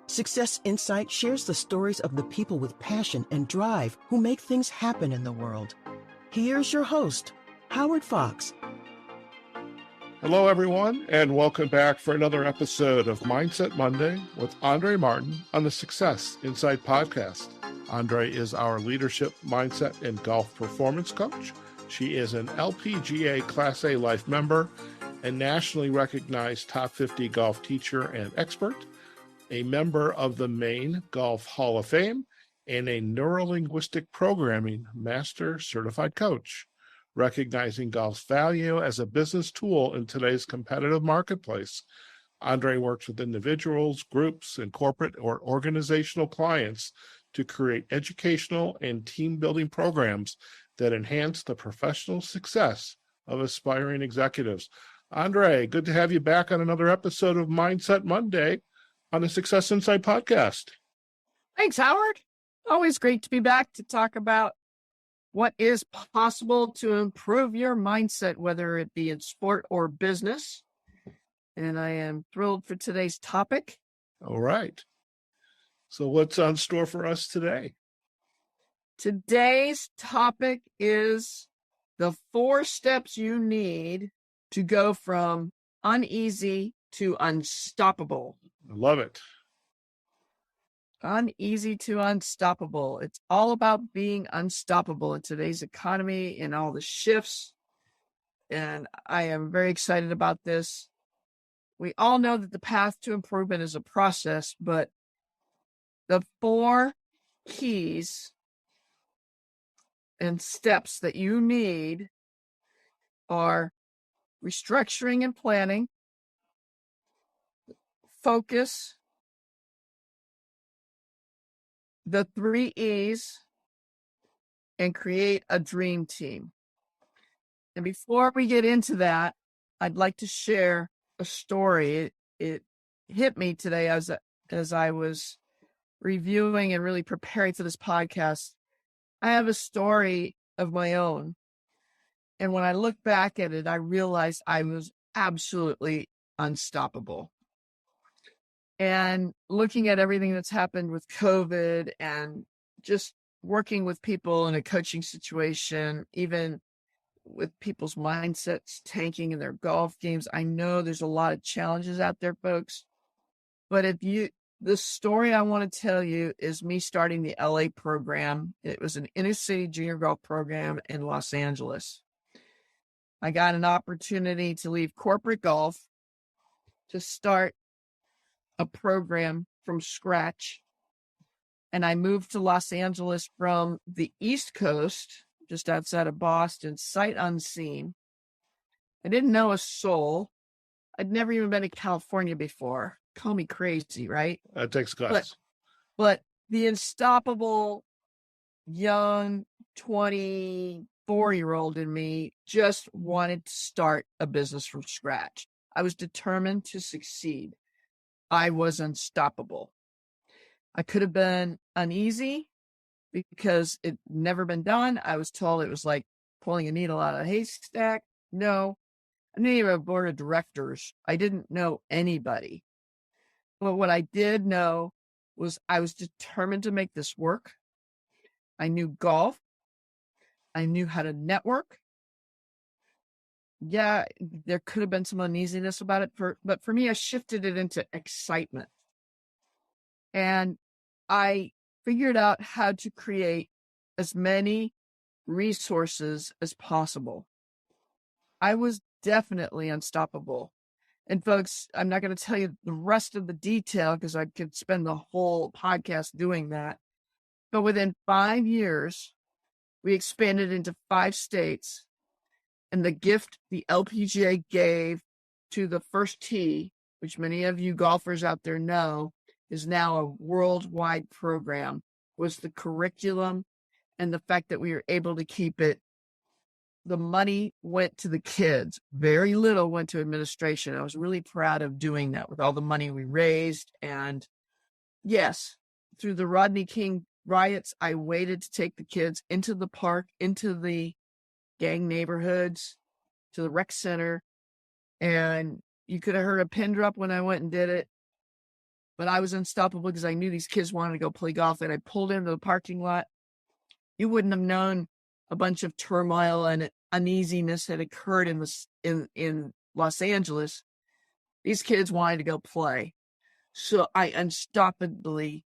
Success Insight shares the stories of the people with passion and drive who make things happen in the world. Here's your host, Howard Fox. Hello, everyone, and welcome back for another episode of Mindset Monday with Andrée Martin on the Success Insight podcast. Andrée is our leadership, mindset, and golf performance coach. She is an LPGA Class A Life member, a nationally recognized top 50 golf teacher and expert, a member of the Maine Golf Hall of Fame, and a neurolinguistic programming master certified coach. Recognizing golf's value as a business tool in today's competitive marketplace, Andrée works with individuals, groups, and corporate or organizational clients to create educational and team-building programs that enhance the professional success of aspiring executives. Andrée, good to have you back on another episode of Mindset Monday on the Success Insight podcast. Thanks, Howard. Always great to be back to talk about what is possible to improve your mindset, whether it be in sport or business. And I am thrilled for today's topic. All right. So what's on store for us today? Today's topic is the 4 steps you need to go from uneasy to unstoppable. I love it. Uneasy to unstoppable. It's all about being unstoppable in today's economy and all the shifts. And I am very excited about this. We all know that the path to improvement is a process, but the 4 keys and steps that you need are restructuring and planning, focus, the 3 E's, and create a dream team. And before we get into that, I'd like to share a story. It hit me today as I was reviewing and really preparing for this podcast. I have a story of my own. And when I look back at it, I realized I was absolutely unstoppable. And looking at everything that's happened with COVID and just working with people in a coaching situation, even with people's mindsets tanking in their golf games, I know there's a lot of challenges out there, folks. But the story I want to tell you is me starting the LA program. It was an inner city junior golf program in Los Angeles. I got an opportunity to leave corporate golf to start a program from scratch. And I moved to Los Angeles from the East Coast, just outside of Boston, sight unseen. I didn't know a soul. I'd never even been to California before. Call me crazy, right? That takes guts. But the unstoppable young 24-year-old in me just wanted to start a business from scratch. I was determined to succeed. I was unstoppable. I could have been uneasy because it never been done. I was told it was like pulling a needle out of a haystack. No, I didn't even have a board of directors. I didn't know anybody. But what I did know was I was determined to make this work. I knew golf. I knew how to network. Yeah, there could have been some uneasiness about it, but for me, I shifted it into excitement. And I figured out how to create as many resources as possible. I was definitely unstoppable. And folks, I'm not going to tell you the rest of the detail because I could spend the whole podcast doing that. But within 5 years, we expanded into 5 states. And the gift the LPGA gave to the first tee, which many of you golfers out there know, is now a worldwide program, was the curriculum and the fact that we were able to keep it. The money went to the kids. Very little went to administration. I was really proud of doing that with all the money we raised. And yes, through the Rodney King riots, I waited to take the kids into the park, into the gang neighborhoods, to the rec center. And you could have heard a pin drop when I went and did it. but I was unstoppable because I knew these kids wanted to go play golf, and I pulled into the parking lot. You wouldn't have known a bunch of turmoil and uneasiness had occurred in Los Angeles. These kids wanted to go play. So I unstoppably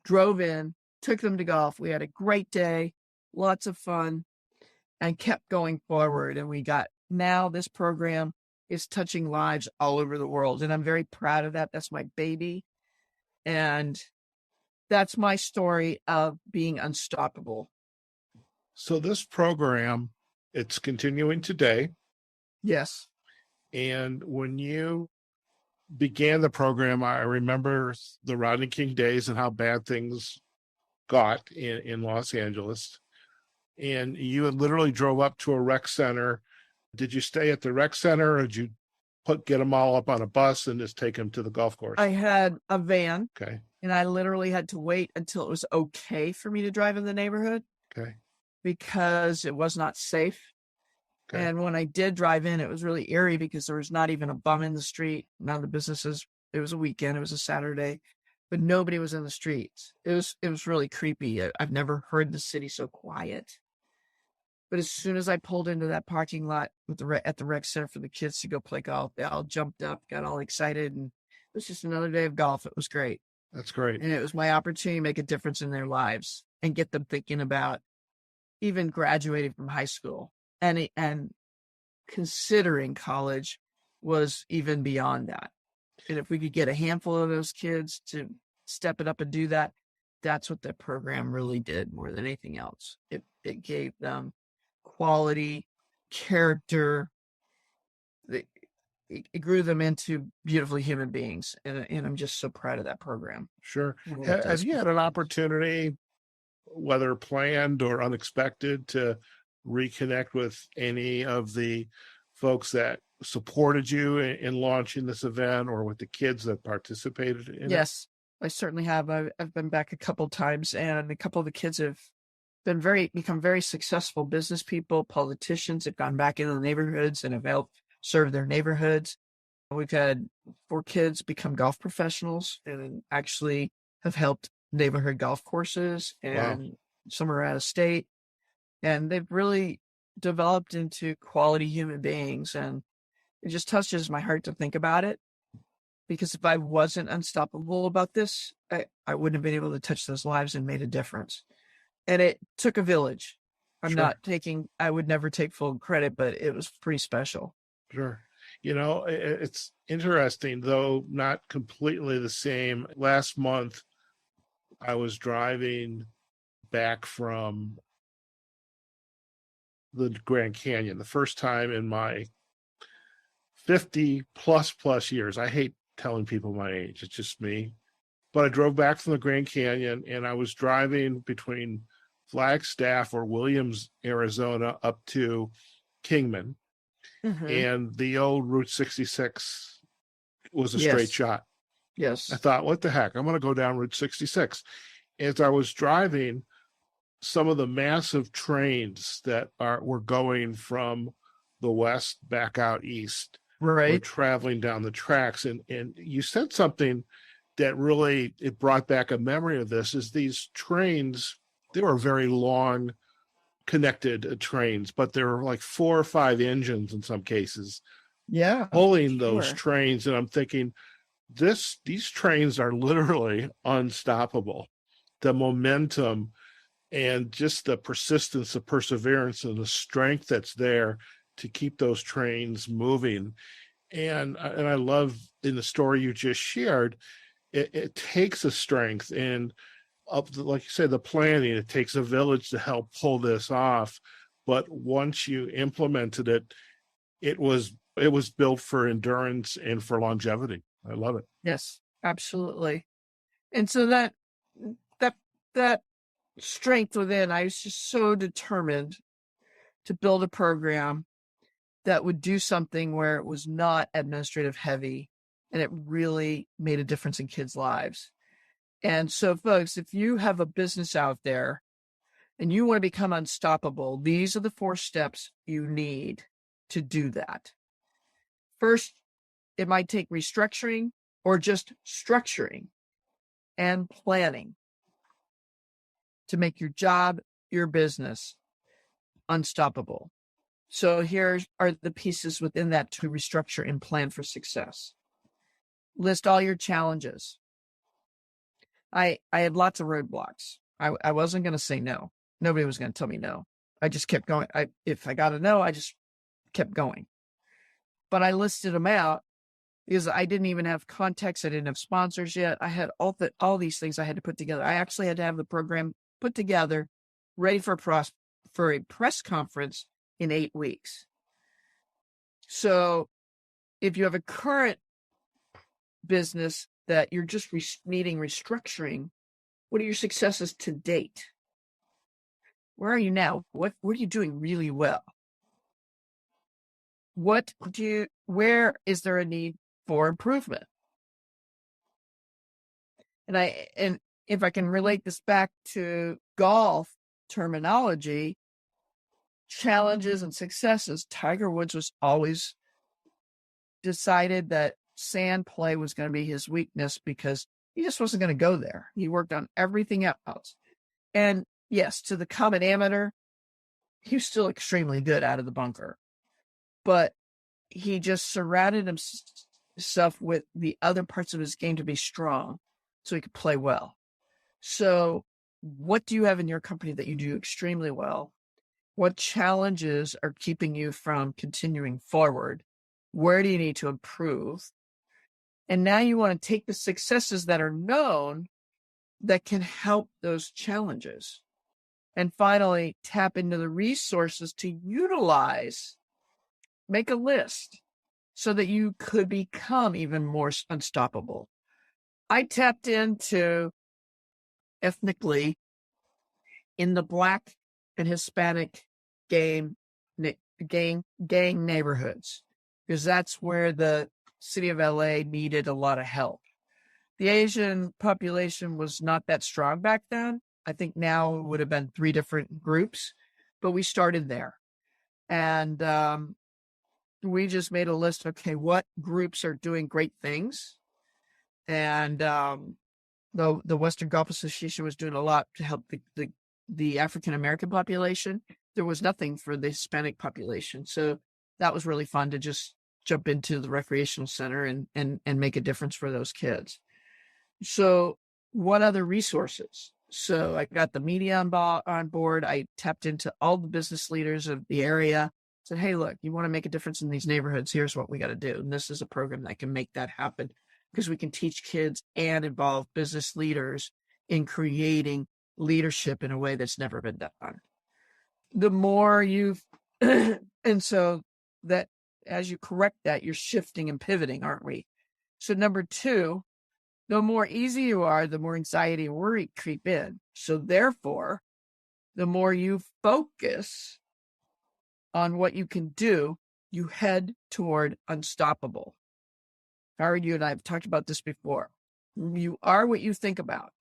drove in, took them to golf. We had a great day, lots of fun, and kept going forward. And now this program is touching lives all over the world. And I'm very proud of that. That's my baby. And that's my story of being unstoppable. So this program, it's continuing today. Yes. And when you began the program, I remember the Rodney King days and how bad things got in Los Angeles. And you had literally drove up to a rec center. Did you stay at the rec center, or did you get them all up on a bus and just take them to the golf course? I had a van. Okay. And I literally had to wait until it was okay for me to drive in the neighborhood. Okay. Because it was not safe. Okay. And when I did drive in, it was really eerie because there was not even a bum in the street. None of the businesses, it was a weekend, it was a Saturday, but nobody was in the streets. It was really creepy. I've never heard the city so quiet. But as soon as I pulled into that parking lot at the rec center for the kids to go play golf, they all jumped up, got all excited, and it was just another day of golf. It was great. That's great. And it was my opportunity to make a difference in their lives and get them thinking about even graduating from high school and considering college was even beyond that. And if we could get a handful of those kids to step it up and do that, that's what the program really did more than anything else. It gave them quality, character. It grew them into beautiful human beings. And I'm just so proud of that program. Sure. Have you had an opportunity, whether planned or unexpected, to reconnect with any of the folks that supported you in launching this event, or with the kids that participated in it? Yes, I certainly have. I've been back a couple of times, and a couple of the kids have become very successful business people, politicians, have gone back into the neighborhoods and have helped serve their neighborhoods. We've had 4 kids become golf professionals and actually have helped neighborhood golf courses, and some are out of state, and they've really developed into quality human beings. And it just touches my heart to think about it, because if I wasn't unstoppable about this, I wouldn't have been able to touch those lives and made a difference. And it took a village. I would never take full credit, but it was pretty special. Sure. It's interesting, though not completely the same. Last month, I was driving back from the Grand Canyon, the first time in my 50 plus years. I hate telling people my age. It's just me. But I drove back from the Grand Canyon, and I was driving between Flagstaff or Williams, Arizona, up to Kingman. Mm-hmm. And the old Route 66 was a Yes. straight shot. Yes. I thought, what the heck? I'm going to go down Route 66. As I was driving, some of the massive trains that were going from the west back out east were traveling down the tracks. And you said something that really, it brought back a memory of this, is these trains, they were very long connected trains, but there were like 4 or 5 engines in some cases pulling those trains. And I'm thinking, these trains are literally unstoppable. The momentum and just the persistence, the perseverance, and the strength that's there to keep those trains moving. And I love in the story you just shared, it takes a strength and like you said, the planning. It takes a village to help pull this off. But once you implemented it, it was built for endurance and for longevity. I love it. Yes, absolutely. And so that strength within, I was just so determined to build a program that would do something where it was not administrative heavy and it really made a difference in kids' lives. And so, folks, if you have a business out there and you want to become unstoppable, these are the 4 steps you need to do that. First, it might take restructuring or just structuring. and planning to make your job, your business unstoppable. So here are the pieces within that to restructure and plan for success. List all your challenges. I had lots of roadblocks. I wasn't going to say no. Nobody was going to tell me no. I just kept going. If I got a no, I just kept going. But I listed them out because I didn't even have context. I didn't have sponsors yet. I had all these things I had to put together. I actually had to have the program put together, ready for a press conference in 8 weeks. So if you have a current business that you're just needing restructuring, what are your successes to date? Where are you now? What are you doing really well? Where is there a need for improvement? And if I can relate this back to golf terminology, challenges and successes, Tiger Woods was always decided that sand play was going to be his weakness because he just wasn't going to go there. He worked on everything else. And yes, to the common amateur, he was still extremely good out of the bunker. But he just surrounded himself with the other parts of his game to be strong so he could play well. So what do you have in your company that you do extremely well? What challenges are keeping you from continuing forward? Where do you need to improve? And now you want to take the successes that are known that can help those challenges. And finally, tap into the resources to utilize, make a list so that you could become even more unstoppable. I tapped into ethnically in the Black and Hispanic gang neighborhoods, because that's where the city of LA needed a lot of help. The Asian population was not that strong back then. I think now it would have been 3 different groups, but we started there. And we just made a list of, okay, what groups are doing great things? And the Western Gulf Association was doing a lot to help the African-American population. There was nothing for the Hispanic population. So that was really fun to just jump into the recreational center and make a difference for those kids. So what other resources? So I got the media on board. I tapped into all the business leaders of the area, said, hey, look, you want to make a difference in these neighborhoods? Here's what we got to do. And this is a program that can make that happen, because we can teach kids and involve business leaders in creating leadership in a way that's never been done. The more and so that as you correct that, you're shifting and pivoting, aren't we? So number 2, the more easy you are, the more anxiety and worry creep in. So therefore, the more you focus on what you can do, you head toward unstoppable. Howard, you and I have talked about this before. You are what you think about.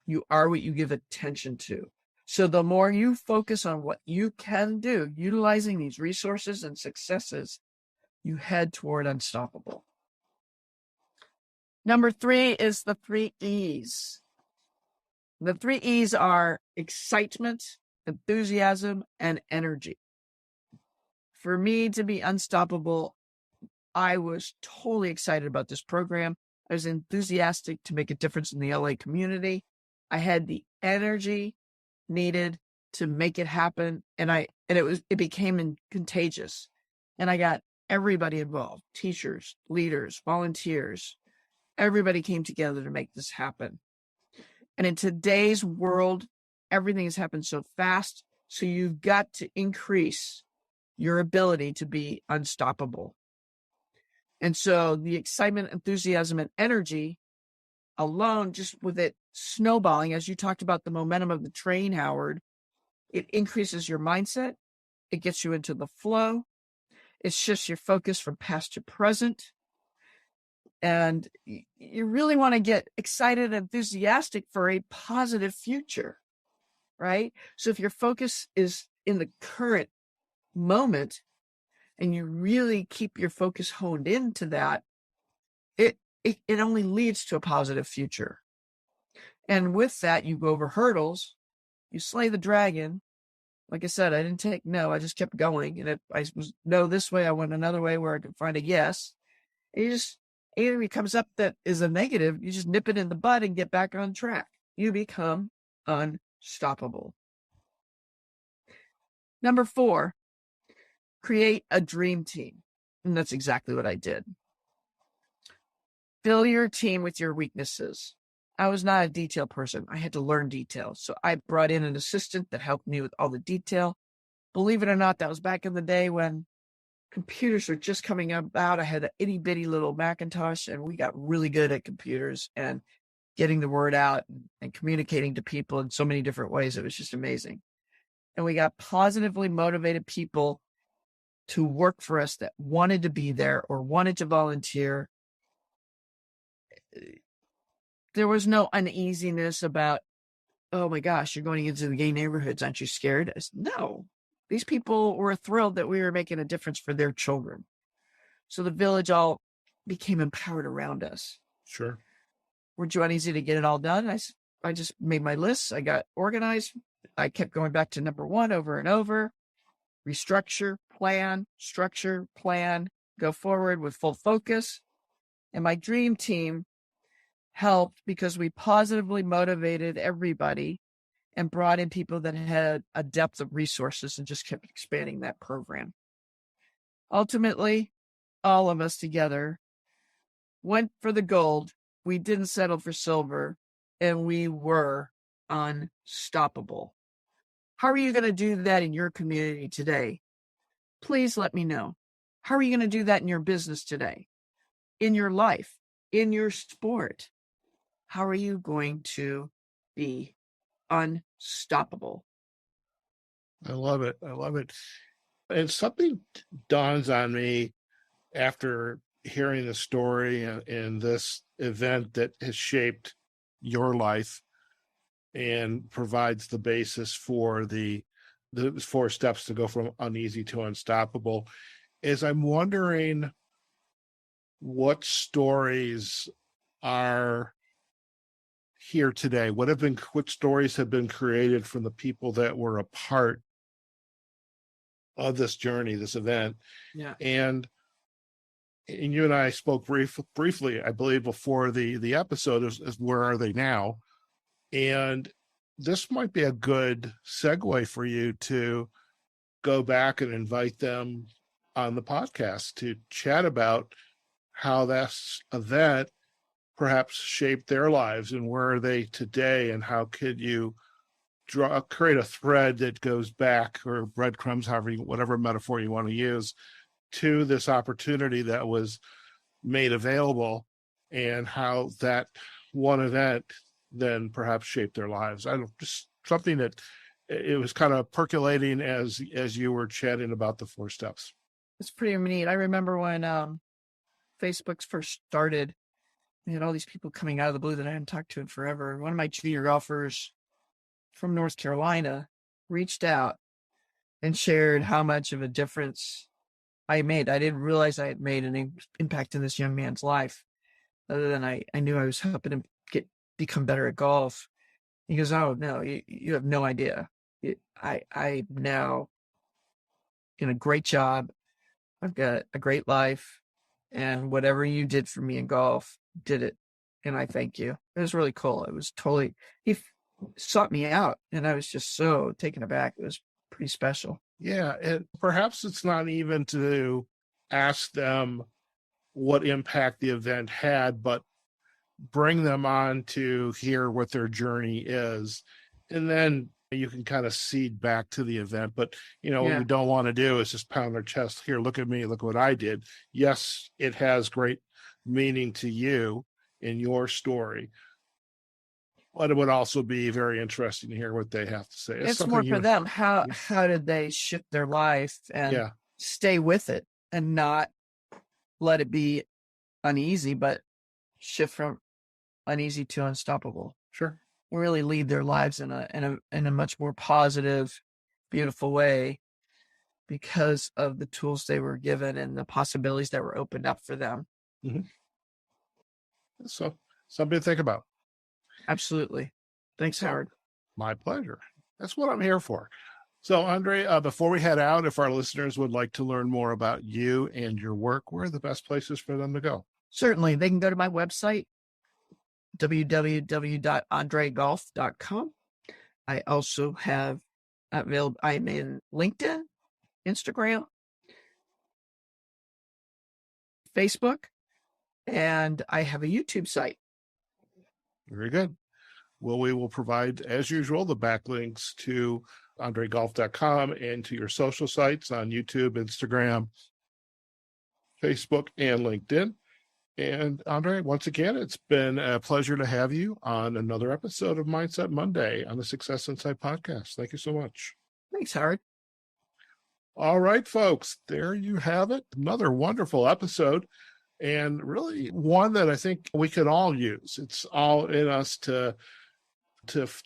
You are what you give attention to. So the more you focus on what you can do, utilizing these resources and successes, you head toward unstoppable. Number 3 is the 3 E's. The 3 E's are excitement, enthusiasm, and energy. For me to be unstoppable, I was totally excited about this program. I was enthusiastic to make a difference in the LA community. I had the energy needed to make it happen, and it became contagious. And I got everybody involved, teachers, leaders, volunteers. Everybody came together to make this happen. And in today's world, everything has happened so fast. So you've got to increase your ability to be unstoppable. And so the excitement, enthusiasm, and energy alone, just with it snowballing, as you talked about the momentum of the train, Howard, it increases your mindset. It gets you into the flow. It shifts your focus from past to present. And you really want to get excited and enthusiastic for a positive future, right? So if your focus is in the current moment and you really keep your focus honed into that, it only leads to a positive future. And with that, you go over hurdles, you slay the dragon. Like I said, I didn't take no, I just kept going. And if I was no this way, I went another way where I could find a yes. And you just, anything that comes up that is a negative, you just nip it in the bud and get back on track. You become unstoppable. Number 4, create a dream team. And that's exactly what I did. Fill your team with your weaknesses. I was not a detail person. I had to learn detail. So I brought in an assistant that helped me with all the detail. Believe it or not, that was back in the day when computers were just coming about. I had an itty bitty little Macintosh, and we got really good at computers and getting the word out and communicating to people in so many different ways. It was just amazing. And we got positively motivated people to work for us that wanted to be there or wanted to volunteer. There was no uneasiness about, oh my gosh, you're going into the gay neighborhoods. Aren't you scared? I said, no, these people were thrilled that we were making a difference for their children. So the village all became empowered around us. Sure. We're too uneasy to get it all done. I just made my lists. I got organized. I kept going back to number 1 over and over. Restructure, plan, structure, plan, go forward with full focus. And my dream team helped because we positively motivated everybody and brought in people that had a depth of resources and just kept expanding that program. Ultimately, all of us together went for the gold. We didn't settle for silver, and we were unstoppable. How are you going to do that in your community today? Please let me know. How are you going to do that in your business today? In your life? In your sport? How are you going to be unstoppable? I love it. I love it. And something dawns on me after hearing the story and this event that has shaped your life and provides the basis for the 4 steps to go from uneasy to unstoppable, is I'm wondering what stories are here today. What stories have been created from the people that were a part of this journey, this event? Yeah. And you and I spoke briefly, I believe, before the episode is where are they now? And this might be a good segue for you to go back and invite them on the podcast to chat about how this event perhaps shaped their lives and where are they today, and how could you create a thread that goes back, or breadcrumbs, whatever metaphor you want to use, to this opportunity that was made available, and how that one event then perhaps shaped their lives. Just something that it was kind of percolating as you were chatting about the 4 steps. It's pretty neat. I remember when Facebook first started, we had all these people coming out of the blue that I hadn't talked to in forever. One of my junior golfers from North Carolina reached out and shared how much of a difference I made. I didn't realize I had made an impact in this young man's life, other than I knew I was helping him become better at golf. He goes, oh, no, you have no idea. I'm now in a great job. I've got a great life. And whatever you did for me in golf, did it. And I thank you. It was really cool. It was totally, he sought me out, and I was just so taken aback. It was pretty special. Yeah. And perhaps it's not even to ask them what impact the event had, but bring them on to hear what their journey is. And then you can kind of seed back to the event. But, what we don't want to do is just pound our chest. Here, look at me. Look what I did. Yes, it has great meaning to you in your story. But it would also be very interesting to hear what they have to say. It's more for them. How did they shift their life and stay with it and not let it be uneasy, but shift from uneasy to unstoppable? Sure. Really lead their lives in a much more positive, beautiful way because of the tools they were given and the possibilities that were opened up for them. Mm-hmm. So something to think about. Absolutely. Thanks, Howard. My pleasure. That's what I'm here for. So, Andree, before we head out, if our listeners would like to learn more about you and your work, where are the best places for them to go? Certainly. They can go to my website, www.andreegolf.com. I also have available, I'm in LinkedIn, Instagram, Facebook, and I have a YouTube site. Very good. Well, we will provide, as usual, the backlinks to andreegolf.com and to your social sites on YouTube, Instagram, Facebook, and LinkedIn. And Andree, once again, it's been a pleasure to have you on another episode of Mindset Monday on the Success Insight podcast. Thank you so much. Thanks, Howard. All right, folks, there you have it. Another wonderful episode, and really one that I think we can all use. It's all in us to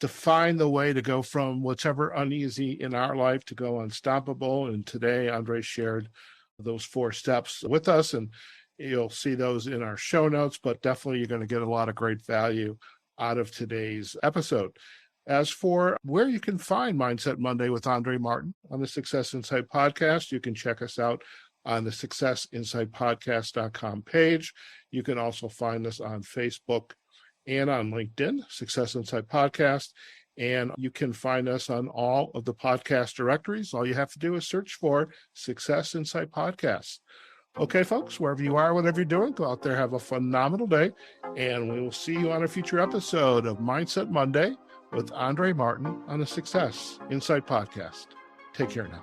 find the way to go from whichever uneasy in our life to go unstoppable. And today, Andree shared those 4 steps with us, and you'll see those in our show notes, but definitely you're going to get a lot of great value out of today's episode. As for where you can find Mindset Monday with Andree Martin on the Success Insight podcast, you can check us out on the successinsightpodcast.com page. You can also find us on Facebook and on LinkedIn, Success Insight Podcast. And you can find us on all of the podcast directories. All you have to do is search for Success Insight Podcast. Okay, folks, wherever you are, whatever you're doing, go out there, have a phenomenal day, and we will see you on a future episode of Mindset Monday with Andree Martin on the Success Insight Podcast. Take care now.